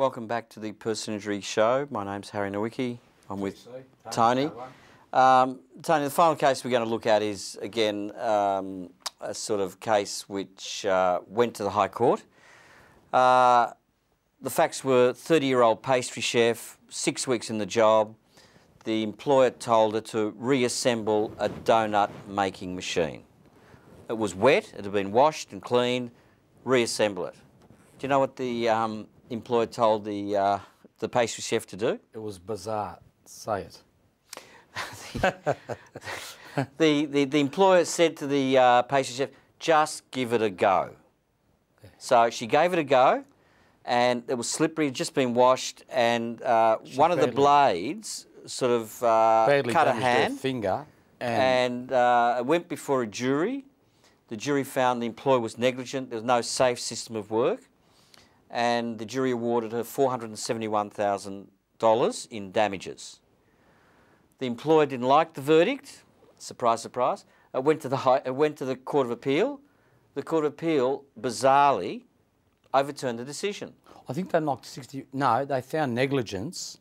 Welcome back to the Personal Injury Show. My name's Harry Nowicki. I'm with Tony. Tony, the final case we're going to look at is, again, a sort of case which went to the High Court. The facts were 30-year-old pastry chef, 6 weeks in the job. The employer told her to reassemble a donut-making machine. It was wet, it had been washed and cleaned, reassemble it. Do you know what the employer told the pastry chef to do? It was bizarre. Say it. the employer said to the pastry chef, just give it a go. So she gave it a go, and it was slippery, it had just been washed, and one of the blades sort of cut her hand. Her finger. And it went before a jury. The jury found the employer was negligent, there was no safe system of work, and the jury awarded her $471,000 in damages. The employer didn't like the verdict. Surprise, surprise. It went to the Court of Appeal. The Court of Appeal, bizarrely, overturned the decision. I think they knocked 60... No, they found negligence,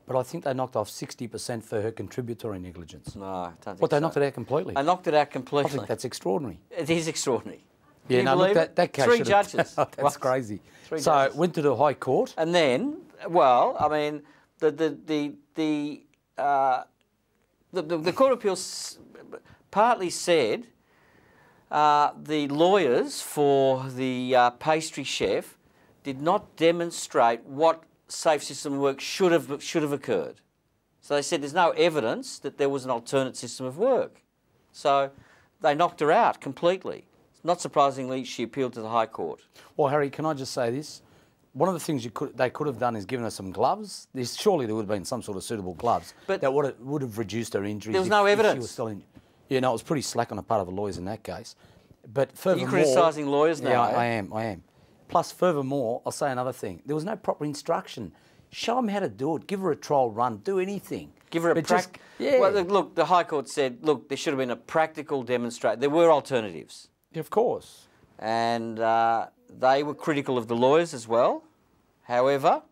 but I think they knocked off 60% for her contributory negligence. No, I don't think What, they so. knocked it out completely? They knocked it out completely. I think that's extraordinary. It is extraordinary. Yeah, Can no, you look, believe that case... Three judges. That's What? crazy. Three so judges. it went to the High Court. And then, well, I mean, the Court of Appeal partly said the lawyers for the pastry chef did not demonstrate what safe system of work should have occurred. So they said there's no evidence that there was an alternate system of work. So they knocked her out completely. Not surprisingly, she appealed to the High Court. Well, Harry, can I just say this? One of the things they could have done is given her some gloves. Surely there would have been some sort of suitable gloves but that would have reduced her injuries. There was no evidence. If she was still in, yeah, no, it was pretty slack on the part of the lawyers in that case. But furthermore... You're criticising lawyers now, Yeah, eh? I am. Plus, furthermore, I'll say another thing. There was no proper instruction. Show them how to do it. Give her a trial run. Do anything. Give her a practical... Yeah. Well, look, the High Court said, look, there should have been a practical demonstration. There were alternatives. Yeah, of course. And they were critical of the lawyers as well. However,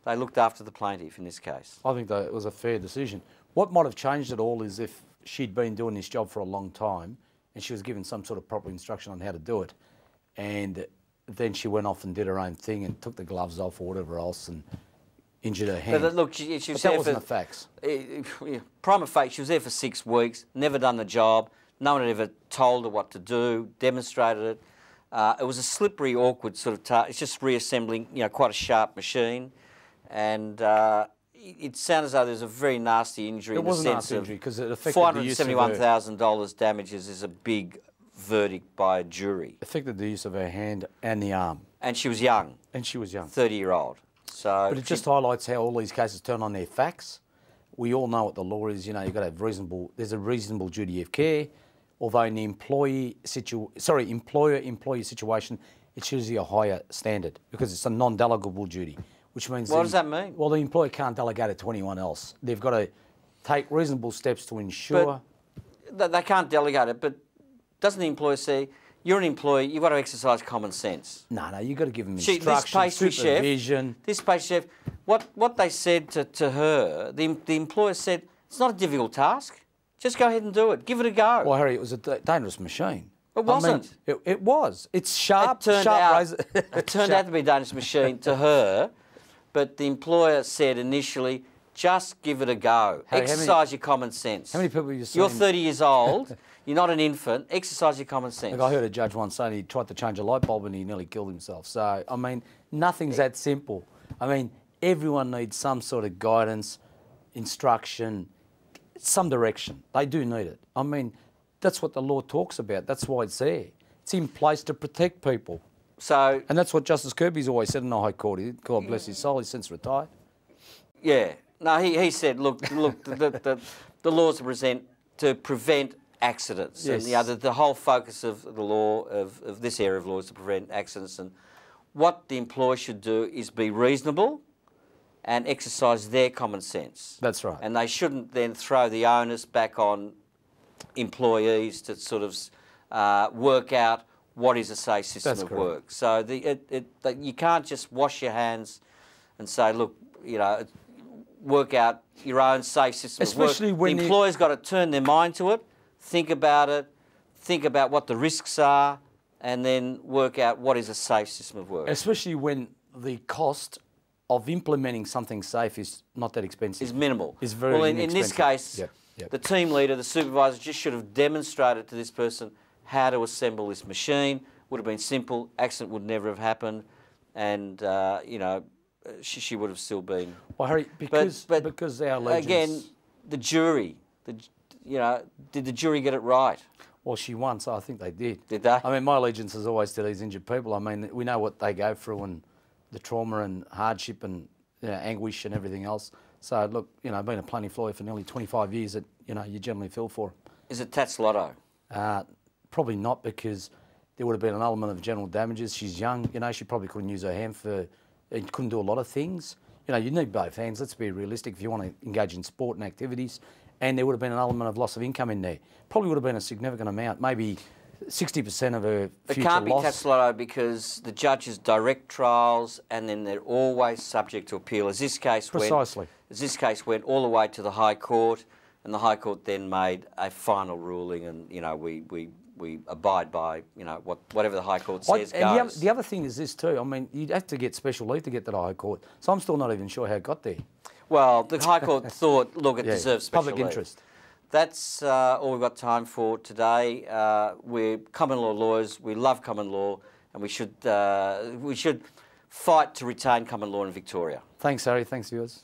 they looked after the plaintiff in this case. I think that it was a fair decision. What might have changed it all is if she'd been doing this job for a long time and she was given some sort of proper instruction on how to do it, and then she went off and did her own thing and took the gloves off or whatever else and injured her hand. But look, she was but there that wasn't for... the facts. Prima facie, she was there for 6 weeks, never done the job. No one had ever told her what to do, demonstrated it. It was a slippery, awkward sort of task. It's just reassembling, quite a sharp machine. And it sounded as though there's a very nasty injury. It in was the a sense nasty of injury because it affected the use of her... $471,000 damages is a big verdict by a jury. Affected the use of her hand and the arm. And she was young. And she was young. 30-year-old. So but it just highlights how all these cases turn on their facts. We all know what the law is. You've got to have there's a reasonable duty of care. Although in the employer-employee situation, it's usually a higher standard because it's a non-delegable duty, which means... What does that mean? Well, the employer can't delegate it to anyone else. They've got to take reasonable steps to ensure... But they can't delegate it, but doesn't the employer say, you're an employee, you've got to exercise common sense? No, you've got to give them instruction, supervision... This pastry chef, what they said to her, the employer said, it's not a difficult task. Just go ahead and do it. Give it a go. Well, Harry, it was a dangerous machine. It wasn't. It was. It's sharp. It turned out to be a dangerous machine to her, but the employer said initially, just give it a go. Harry, exercise your common sense. How many people have you seen? You're 30 years old. You're not an infant. Exercise your common sense. Look, I heard a judge once saying he tried to change a light bulb and he nearly killed himself. So, I mean, nothing's that simple. I mean, everyone needs some sort of guidance, instruction, some direction. They do need it. I mean, that's what the law talks about. That's why it's there. It's in place to protect people. So, and that's what Justice Kirby's always said in the High Court. God bless his soul, he's since retired. Yeah. No, he said, look, the laws are to prevent accidents. Yes. And the whole focus of the law, of this area of law, is to prevent accidents. And what the employer should do is be reasonable and exercise their common sense. That's right. And they shouldn't then throw the onus back on employees to sort of work out what is a safe system of work. So you can't just wash your hands and say, look, you know, work out your own safe system Especially of work. when the employer's got to turn their mind to it, think about what the risks are, and then work out what is a safe system of work. Especially when the cost of implementing something safe is not that expensive. Is minimal. Is very well, in inexpensive. this case, the team leader, the supervisor, just should have demonstrated to this person how to assemble this machine. Would have been simple. Accident would never have happened, and you know, she would have still been. Well, Harry, because our legends... Again, the jury. You know, did the jury get it right? Well, she won, so I think they did. Did they? I mean, my allegiance is always to these injured people. I mean, we know what they go through and the trauma and hardship and, you know, anguish and everything else. So, look, you know, being a plaintiff lawyer for nearly 25 years, that, you know, you generally feel for. Is it Tats Lotto? Probably not, because there would have been an element of general damages. She's young, you know, she probably couldn't use her hand couldn't do a lot of things. You know, you need both hands. Let's be realistic if you want to engage in sport and activities. And there would have been an element of loss of income in there. Probably would have been a significant amount, maybe 60% of her future loss. It can't be Tats Lotto because the judges direct trials and then they're always subject to appeal. As this case Precisely. As this case went all the way to the High Court, and the High Court then made a final ruling, and you know we abide by, you know, whatever the High Court says goes. The other thing is this too. I mean, you'd have to get special leave to get to the High Court, so I'm still not even sure how it got there. Well, the High Court thought, look, it deserves special public leave. Interest. That's all we've got time for today. We're common law lawyers. We love common law, and we should fight to retain common law in Victoria. Thanks, Harry. Thanks, viewers.